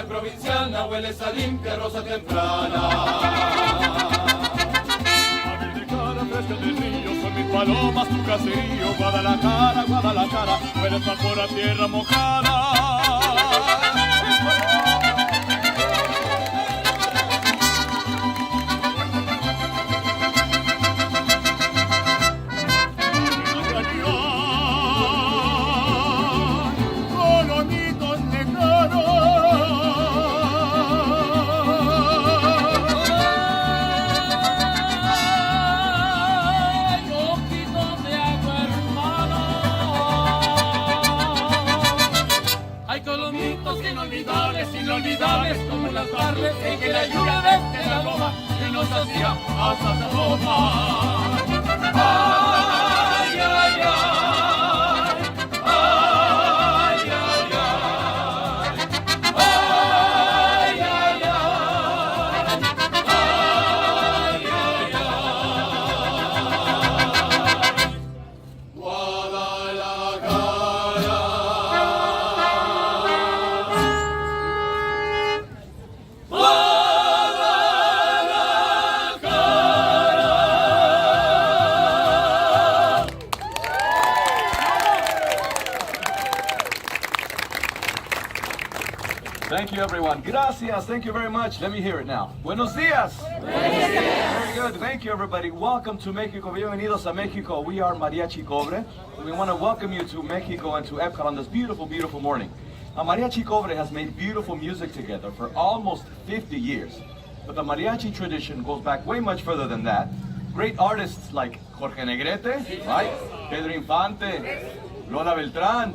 eres provinciana, hueles a limpia rosa temprana. De cara fresca del río, son mis palomas tu caserío. Guadalajara, Guadalajara, hueles vapor a tierra mojada. Inolvidables como las tardes en que la lluvia desde la loma que nos hacía hasta la ropa. Ay, ay, ay, ay, ay, ay, ay, ay, ay, ay, ay, ay. Guadalajara. Thank you, everyone. Gracias. Thank you very much. Let me hear it now. Buenos dias. Very good. Thank you, everybody. Welcome to Mexico. Bienvenidos a Mexico. We are Mariachi Cobre. We want to welcome you to Mexico and to Epcot on this beautiful, beautiful morning. Now, Mariachi Cobre has made beautiful music together for almost 50 years. But the mariachi tradition goes back way much further than that. Great artists like Jorge Negrete, right? Pedro Infante, Lola Beltrán,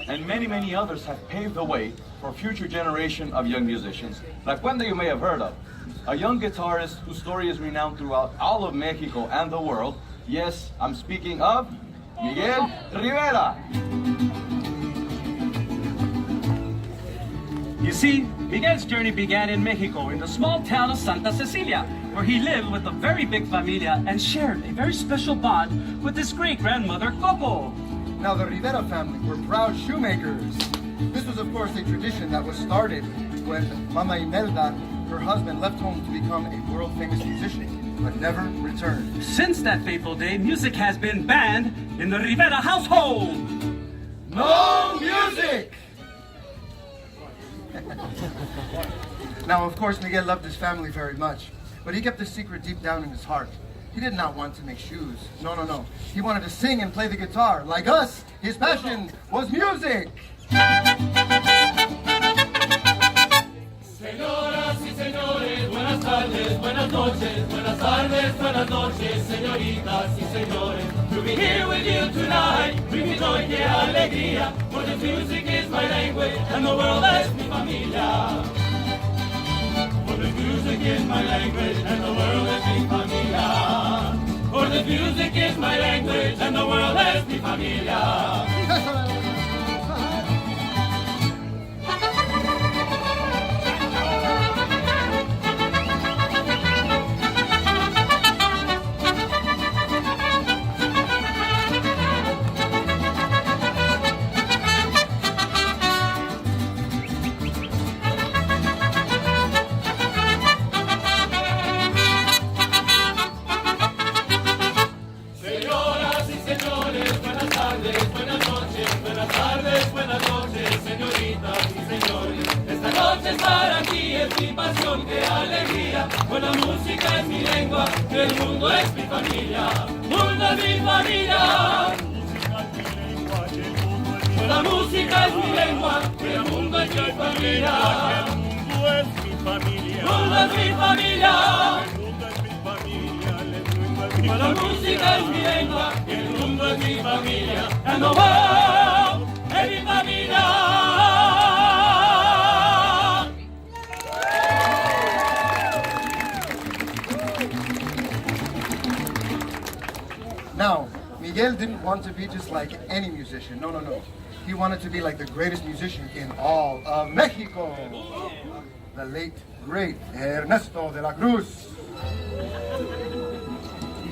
and many, many others have paved the way for a future generation of young musicians, like one that you may have heard of, a young guitarist whose story is renowned throughout all of Mexico and the world. Yes, I'm speaking of Miguel Rivera. You see, Miguel's journey began in Mexico, in the small town of Santa Cecilia, where he lived with a very big familia and shared a very special bond with his great-grandmother, Coco. Now, the Rivera family were proud shoemakers. This was, of course, a tradition that was started when Mama Imelda, her husband, left home to become a world-famous musician, but never returned. Since that fateful day, music has been banned in the Rivera household. No music! Now, of course, Miguel loved his family very much, but he kept the secret deep down in his heart. He did not want to make shoes. No, no, no. He wanted to sing and play the guitar. Like us, his passion was music. Señoras y señores, buenas tardes, buenas noches, buenas tardes, buenas noches, señoritas y señores. To be here with you tonight, bring me joy, que alegría, for the music is my language and the world es mi familia. For the music is my language and the world is mi familia. For the music is my language and the world es mi familia. La música es mi lengua, el mundo es mi familia. Mundo es mi familia. La música es mi lengua, el mundo es mi familia. Mundo es mi familia. Mundo es mi familia. Mundo es mi familia. La música es mi lengua, el mundo es mi familia. And the world es mi familia. Now, Miguel didn't want to be just like any musician. No, no, no. He wanted to be like the greatest musician in all of Mexico. The late, great Ernesto de la Cruz.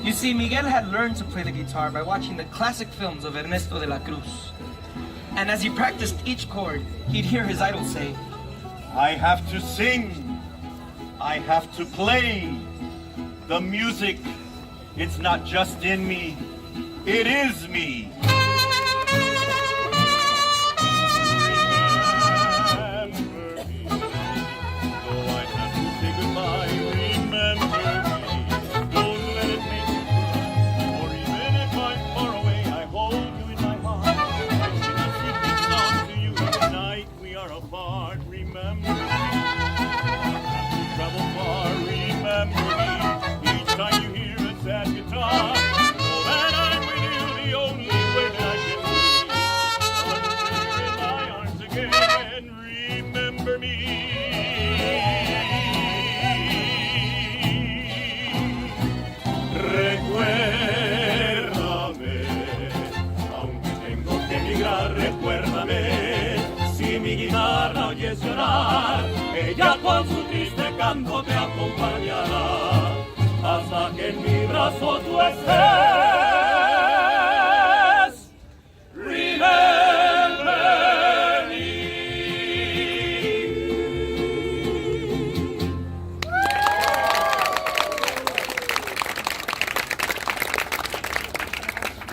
You see, Miguel had learned to play the guitar by watching the classic films of Ernesto de la Cruz. And as he practiced each chord, he'd hear his idol say, I have to sing. I have to play. The music, it's not just in me, it is me. Ella con su triste canto te acompañará hasta que en mi brazo tú estés. Remember me.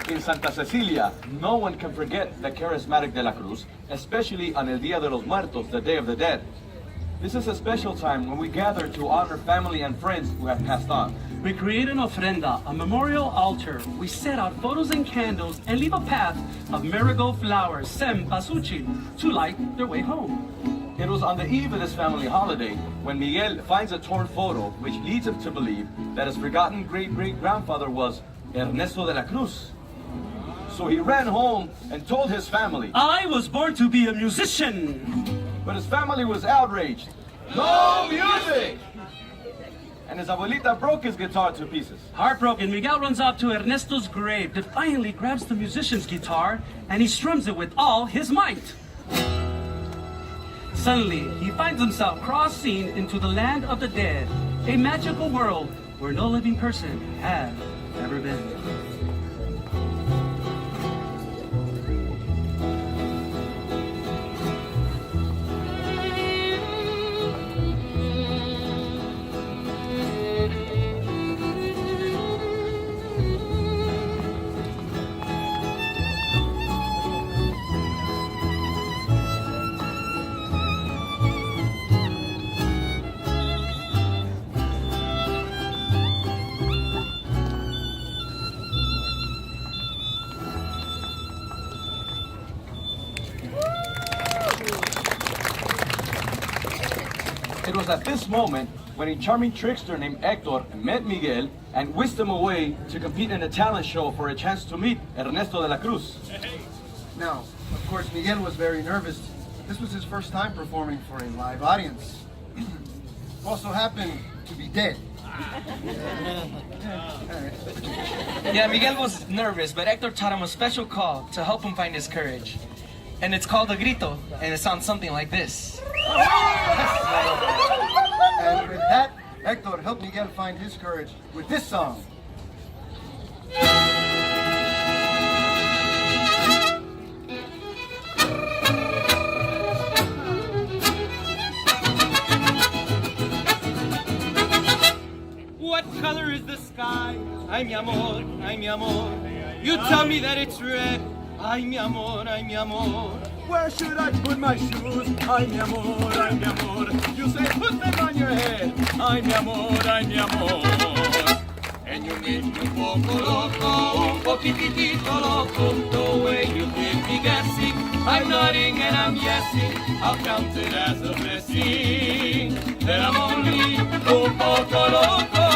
In Santa Cecilia, no one can forget the charismatic de la Cruz, especially on El Día de los Muertos, the Day of the Dead. This is a special time when we gather to honor family and friends who have passed on. We create an ofrenda, a memorial altar. We set out photos and candles and leave a path of marigold flowers, cempasúchil, to light their way home. It was on the eve of this family holiday when Miguel finds a torn photo which leads him to believe that his forgotten great-great-grandfather was Ernesto de la Cruz. So he ran home and told his family. I was born to be a musician. But his family was outraged. No music! And his abuelita broke his guitar to pieces. Heartbroken, Miguel runs out to Ernesto's grave, defiantly grabs the musician's guitar, and he strums it with all his might. Suddenly, he finds himself crossing into the land of the dead, a magical world where no living person has ever been. It was at this moment when a charming trickster named Hector met Miguel and whisked him away to compete in a talent show for a chance to meet Ernesto de la Cruz. Now, of course, Miguel was very nervous. This was his first time performing for a live audience. Also happened to be dead. Yeah, Miguel was nervous, but Hector taught him a special call to help him find his courage. And it's called a grito, and it sounds something like this. And with that, Hector helped Miguel find his courage with this song. What color is the sky? Ay, mi amor, ay, mi amor. You tell me that it's red. Ay, mi amor, ay, mi amor. Where should I put my shoes? Ay, mi amor, ay, mi amor. You say put them on your head. Ay, mi amor, ay, mi amor. And you make me un poco loco, un poquitito loco. The way you keep me guessing, I'm nodding and I'm yesing. I'll count it as a blessing that I'm only un poco loco.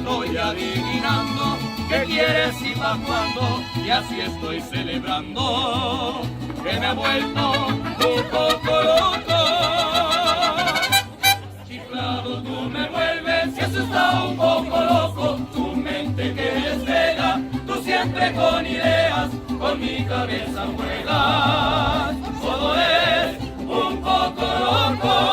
estoy adivinando qué quieres y pa' cuándo, y así estoy celebrando que me ha vuelto un poco loco. Chiflado tú me vuelves y eso está un poco loco, tu mente que es vega, tú siempre con ideas, con mi cabeza juegas, todo es un poco loco.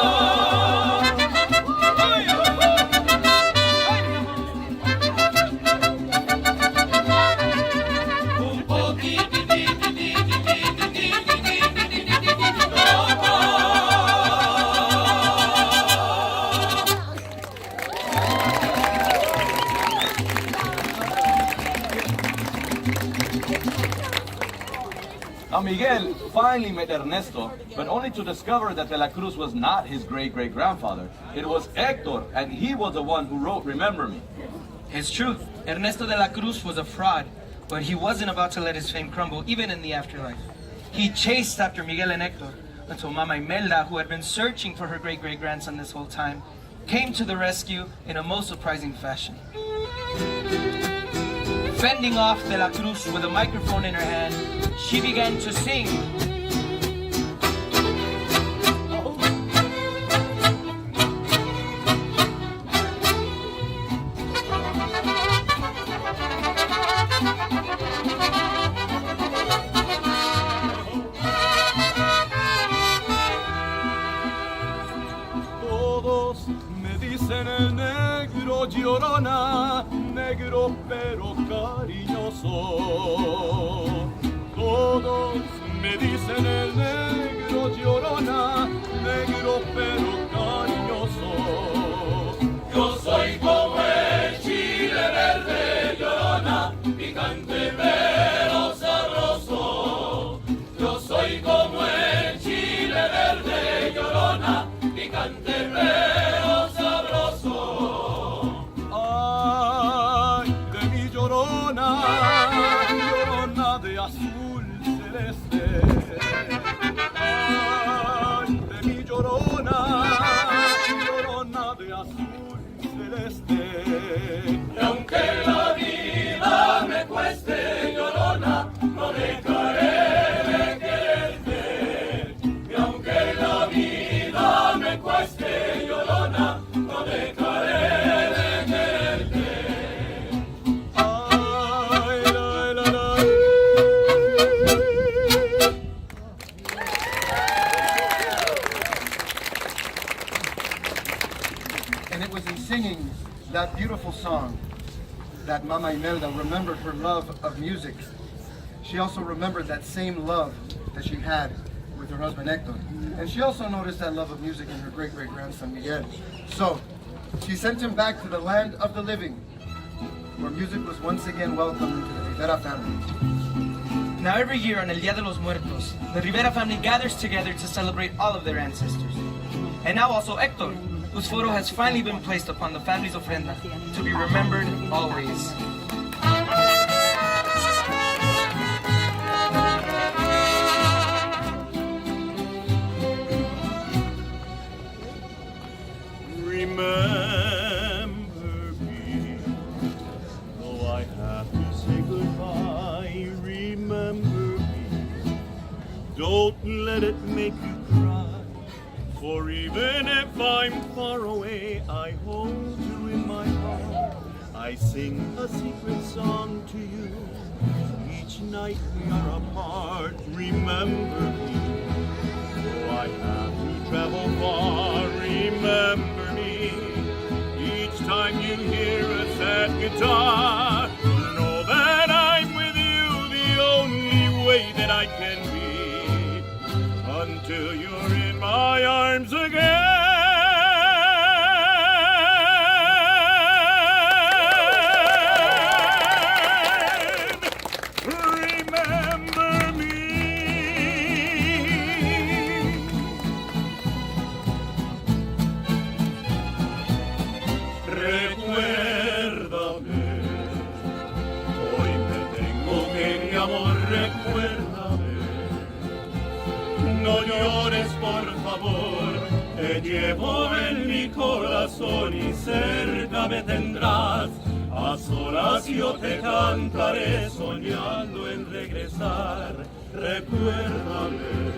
Now Miguel finally met Ernesto, but only to discover that De la Cruz was not his great-great-grandfather. It was Hector, and he was the one who wrote Remember Me. It's true, Ernesto de la Cruz was a fraud, but he wasn't about to let his fame crumble, even in the afterlife. He chased after Miguel and Hector until Mama Imelda, who had been searching for her great-great-grandson this whole time, came to the rescue in a most surprising fashion. Fending off De la Cruz with a microphone in her hand, she began to sing. Todos me dicen el negro llorona, negro pero cariñoso. Todos me dicen el negro llorona, negro pero cariñoso. Yo soy como el chile verde llorona, picante pero sabroso. Yo soy como el chile verde llorona, picante pero sabroso. Ay, de mi llorona, llorona de azul celeste. Ay, de mi llorona, llorona de azul celeste. Y aunque la vida me cueste llorona, no dejaré de quererte. Y aunque la vida me cueste llorona, no dejaré de quererte. Ay, la, la, la. And it was in singing that beautiful song that Mama Imelda remembered her love of music. She also remembered that same love that she had with her husband Hector. And she also noticed that love of music in her great-great-grandson Miguel. So she sent him back to the land of the living, where music was once again welcomed into the Rivera family. Now every year on El Día de los Muertos, the Rivera family gathers together to celebrate all of their ancestors. And now also Hector, whose photo has finally been placed upon the family's ofrenda to be remembered always. Remember me, though I have to say goodbye. Remember me, don't let it make you cry. For even if I'm far away, I hold you in my heart. I sing a secret song to you. Each night we are apart. Remember me, though I have to travel far. Remember me, each time you hear a sad guitar. Know that I'm with you the only way that I can be, until you're in my arms again. Remember me. Recuérdame, hoy me tengo que, mi amor, recuérdame. No llores, por favor, te llevo en mi corazón y cerca me tendrás a solas yo te cantaré soñando en regresar. Recuérdame,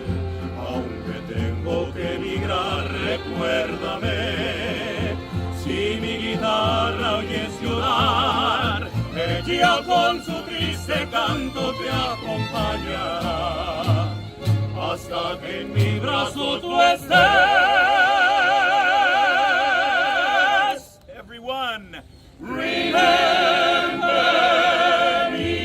aunque tengo que emigrar, recuérdame. Si mi guitarra oyes llorar, ella con su triste canto te acompañará hasta que en mi brazo tú estés. Everyone, remember me.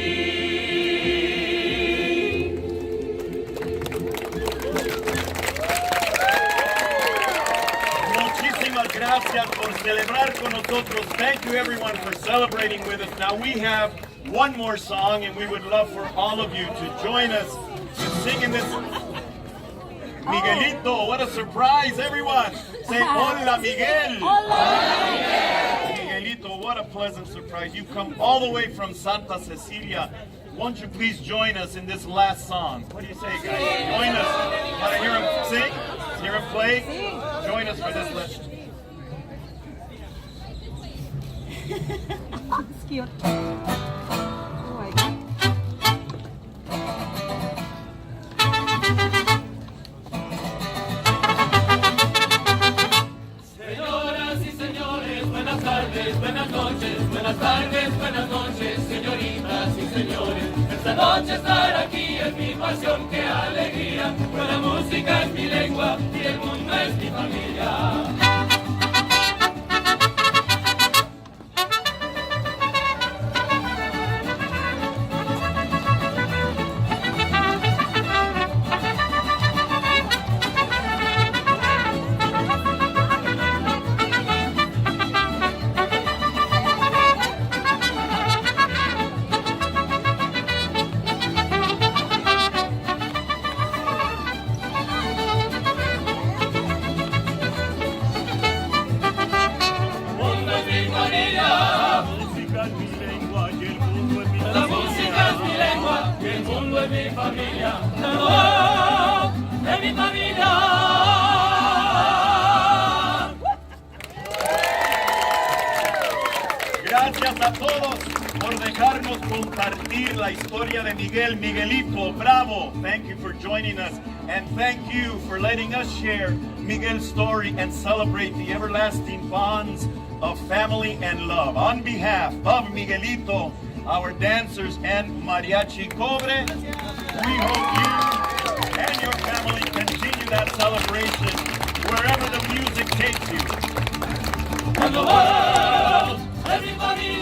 Muchísimas gracias por celebrar con nosotros. Thank you everyone for celebrating with us. Now we have one more song and we would love for all of you to join us in singing this. Miguelito, what a surprise, everyone. Say, hola, Miguel. Hola, Miguel. Miguelito, what a pleasant surprise. You've come all the way from Santa Cecilia. Won't you please join us in this last song? What do you say, guys? Join us. Want to hear him sing? Hear him play? Join us for this last. It's cute. Oh my God. Señoras y señores, buenas tardes, buenas noches, buenas tardes, buenas noches, señoritas y señores. Esta noche estar aquí es mi pasión, qué alegría, pues la música es mi lengua y el mundo es mi familia. Gracias a todos por dejarnos compartir la historia de Miguel. Miguelito, bravo. Thank you for joining us. And thank you for letting us share Miguel's story and celebrate the everlasting bonds of family and love. On behalf of Miguelito, our dancers, and Mariachi Cobre, we hope you and your family continue that celebration wherever the music takes you. And the world, everybody